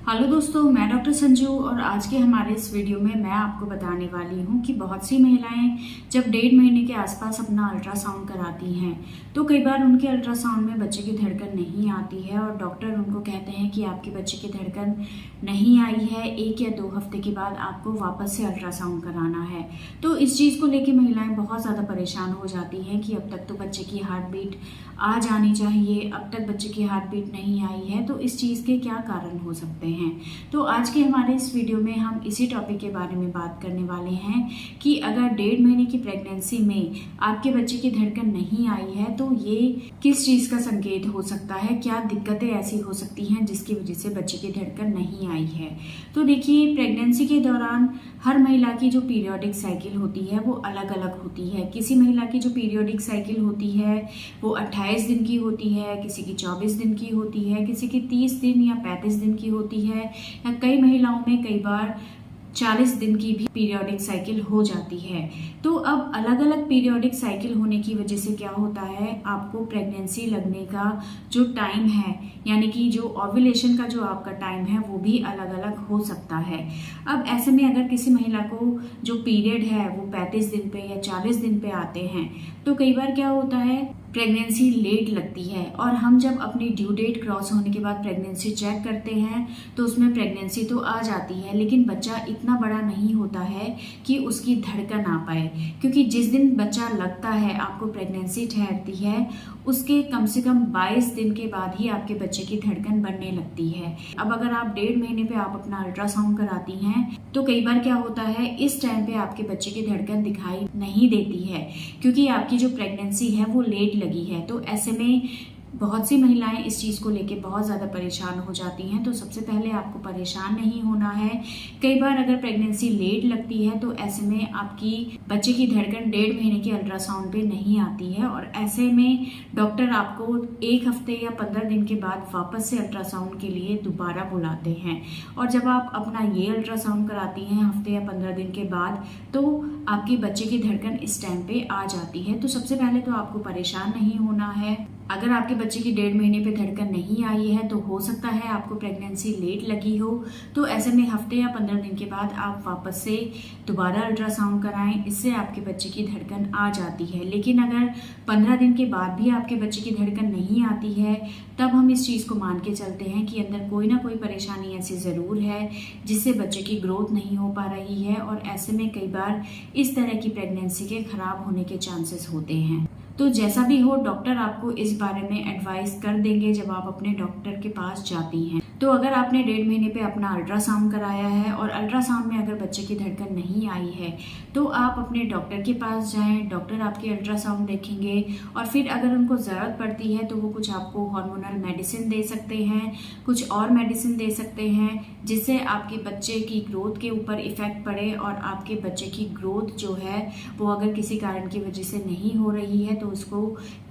Hello दोस्तों, मैं doctor Sanju और आज के हमारे इस वीडियो में मैं आपको बताने वाली हूँ कि बहुत सी महिलाएं जब 1.5 महीने के आसपास अपना अल्ट्रासाउंड कराती हैं तो कई बार उनके अल्ट्रासाउंड में बच्चे की धड़कन नहीं आती है और डॉक्टर उनको कहते हैं कि आपके बच्चे की धड़कन नहीं आई है, 1 या 2 हफ्ते के बाद आपको वापस से अल्ट्रासाउंड कराना है। तो इस चीज़ को लेकर महिलाएं बहुत ज़्यादा परेशान हो जाती हैं कि अब तक तो बच्चे की हार्ट बीट आ जानी चाहिए, अब तक बच्चे की हार्ट बीट नहीं आई है, तो इस चीज़ के क्या कारण हो सकते हैं। तो आज के हमारे इस वीडियो में हम इसी टॉपिक के बारे में बात करने वाले हैं कि अगर 1.5 महीने की प्रेगनेंसी में आपके बच्चे की धड़कन नहीं आई है तो ये किस चीज़ का संकेत हो सकता है, क्या दिक्कतें ऐसी हो सकती हैं जिसकी वजह से बच्चे की धड़कन नहीं आई है। तो देखिए, प्रेगनेंसी के दौरान हर महिला की जो पीरियोडिक साइकिल होती है वो अलग अलग होती है। किसी महिला की जो पीरियोडिक साइकिल होती है वो 28 दिन की होती है, किसी की 24 दिन की होती है, किसी की 30 दिन या 35 दिन की होती है, या कई महिलाओं में कई बार 40 दिन की भी पीरियोडिक साइकिल हो जाती है। तो अब अलग अलग पीरियोडिक साइकिल होने की वजह से क्या होता है, आपको प्रेगनेंसी लगने का जो टाइम है, यानी कि जो ओव्यूलेशन का जो आपका टाइम है वो भी अलग अलग हो सकता है। अब ऐसे में अगर किसी महिला को जो पीरियड है वो 35 दिन पे या 40 दिन पे आते हैं तो कई बार क्या होता है, प्रेगनेंसी लेट लगती है और हम जब अपनी ड्यू डेट क्रॉस होने के बाद प्रेगनेंसी चेक करते हैं तो उसमें प्रेगनेंसी तो आ जाती है लेकिन बच्चा इतना बड़ा नहीं होता है कि उसकी धड़कन आ पाए, क्योंकि जिस दिन बच्चा लगता है, आपको प्रेगनेंसी ठहरती है, उसके कम से कम 22 दिन के बाद ही आपके बच्चे की धड़कन बढ़ने लगती है। अब अगर आप 1.5 महीने पे आप अपना अल्ट्रासाउंड कराती हैं तो कई बार क्या होता है, इस टाइम पे आपके बच्चे की धड़कन दिखाई नहीं देती है क्योंकि आपकी जो प्रेगनेंसी है वो लेट लगी है। तो ऐसे में बहुत सी महिलाएं इस चीज़ को लेके बहुत ज़्यादा परेशान हो जाती हैं। तो सबसे पहले आपको परेशान नहीं होना है। कई बार अगर प्रेगनेंसी लेट लगती है तो ऐसे में आपकी बच्चे की धड़कन 1.5 महीने के अल्ट्रासाउंड पे नहीं आती है और ऐसे में डॉक्टर आपको 1 हफ्ते या 15 दिन के बाद वापस से अल्ट्रासाउंड के लिए दोबारा बुलाते हैं। और जब आप अपना ये अल्ट्रासाउंड कराती हैं हफ्ते या 15 दिन के बाद तो आपके बच्चे की धड़कन इस टाइम पे आ जाती है। तो सबसे पहले तो आपको परेशान नहीं होना है। अगर आपके बच्चे की 1.5 महीने पे धड़कन नहीं आई है तो हो सकता है आपको प्रेगनेंसी लेट लगी हो, तो ऐसे में हफ्ते या 15 दिन के बाद आप वापस से दोबारा अल्ट्रासाउंड कराएं, इससे आपके बच्चे की धड़कन आ जाती है। लेकिन अगर 15 दिन के बाद भी आपके बच्चे की धड़कन नहीं आती है तब हम इस चीज़ को मान के चलते हैं कि अंदर कोई ना कोई परेशानी ऐसी ज़रूर है जिससे बच्चे की ग्रोथ नहीं हो पा रही है और ऐसे में कई बार इस तरह की प्रेगनेंसी के खराब होने के चांसेस होते हैं। तो जैसा भी हो, डॉक्टर आपको इस बारे में एडवाइस कर देंगे जब आप अपने डॉक्टर के पास जाती हैं। तो अगर आपने 1.5 महीने पे अपना अल्ट्रासाउंड कराया है और अल्ट्रासाउंड में अगर बच्चे की धड़कन नहीं आई है तो आप अपने डॉक्टर के पास जाएं, डॉक्टर आपके अल्ट्रासाउंड देखेंगे और फिर अगर उनको ज़रूरत पड़ती है तो वो कुछ आपको हार्मोनल मेडिसिन दे सकते हैं, कुछ और मेडिसिन दे सकते हैं जिससे आपके बच्चे की ग्रोथ के ऊपर इफेक्ट पड़े और आपके बच्चे की ग्रोथ जो है वो अगर किसी कारण की वजह से नहीं हो रही है तो उसको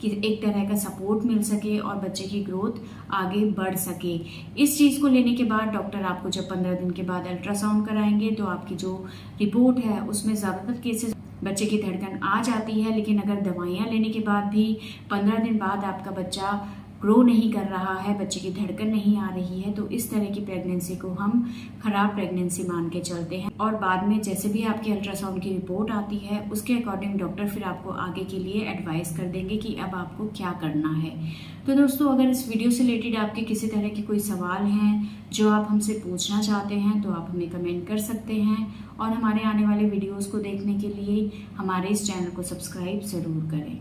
एक तरह का सपोर्ट मिल सके और बच्चे की ग्रोथ आगे बढ़ सके। इस चीज़ को लेने के बाद डॉक्टर आपको जब 15 दिन के बाद अल्ट्रासाउंड कराएंगे तो आपकी जो रिपोर्ट है उसमें ज़्यादातर केसेस बच्चे की धड़कन आ जाती है, लेकिन अगर दवाइयाँ लेने के बाद भी 15 दिन बाद आपका बच्चा ग्रो नहीं कर रहा है, बच्चे की धड़कन नहीं आ रही है, तो इस तरह की प्रेगनेंसी को हम खराब प्रेगनेंसी मान के चलते हैं और बाद में जैसे भी आपके अल्ट्रासाउंड की रिपोर्ट आती है उसके अकॉर्डिंग डॉक्टर फिर आपको आगे के लिए एडवाइस कर देंगे कि अब आपको क्या करना है। तो दोस्तों, अगर इस वीडियो से रिलेटेड आपके किसी तरह के कोई सवाल हैं जो आप हमसे पूछना चाहते हैं तो आप हमें कमेंट कर सकते हैं और हमारे आने वाले वीडियोज़ को देखने के लिए हमारे इस चैनल को सब्सक्राइब ज़रूर करें।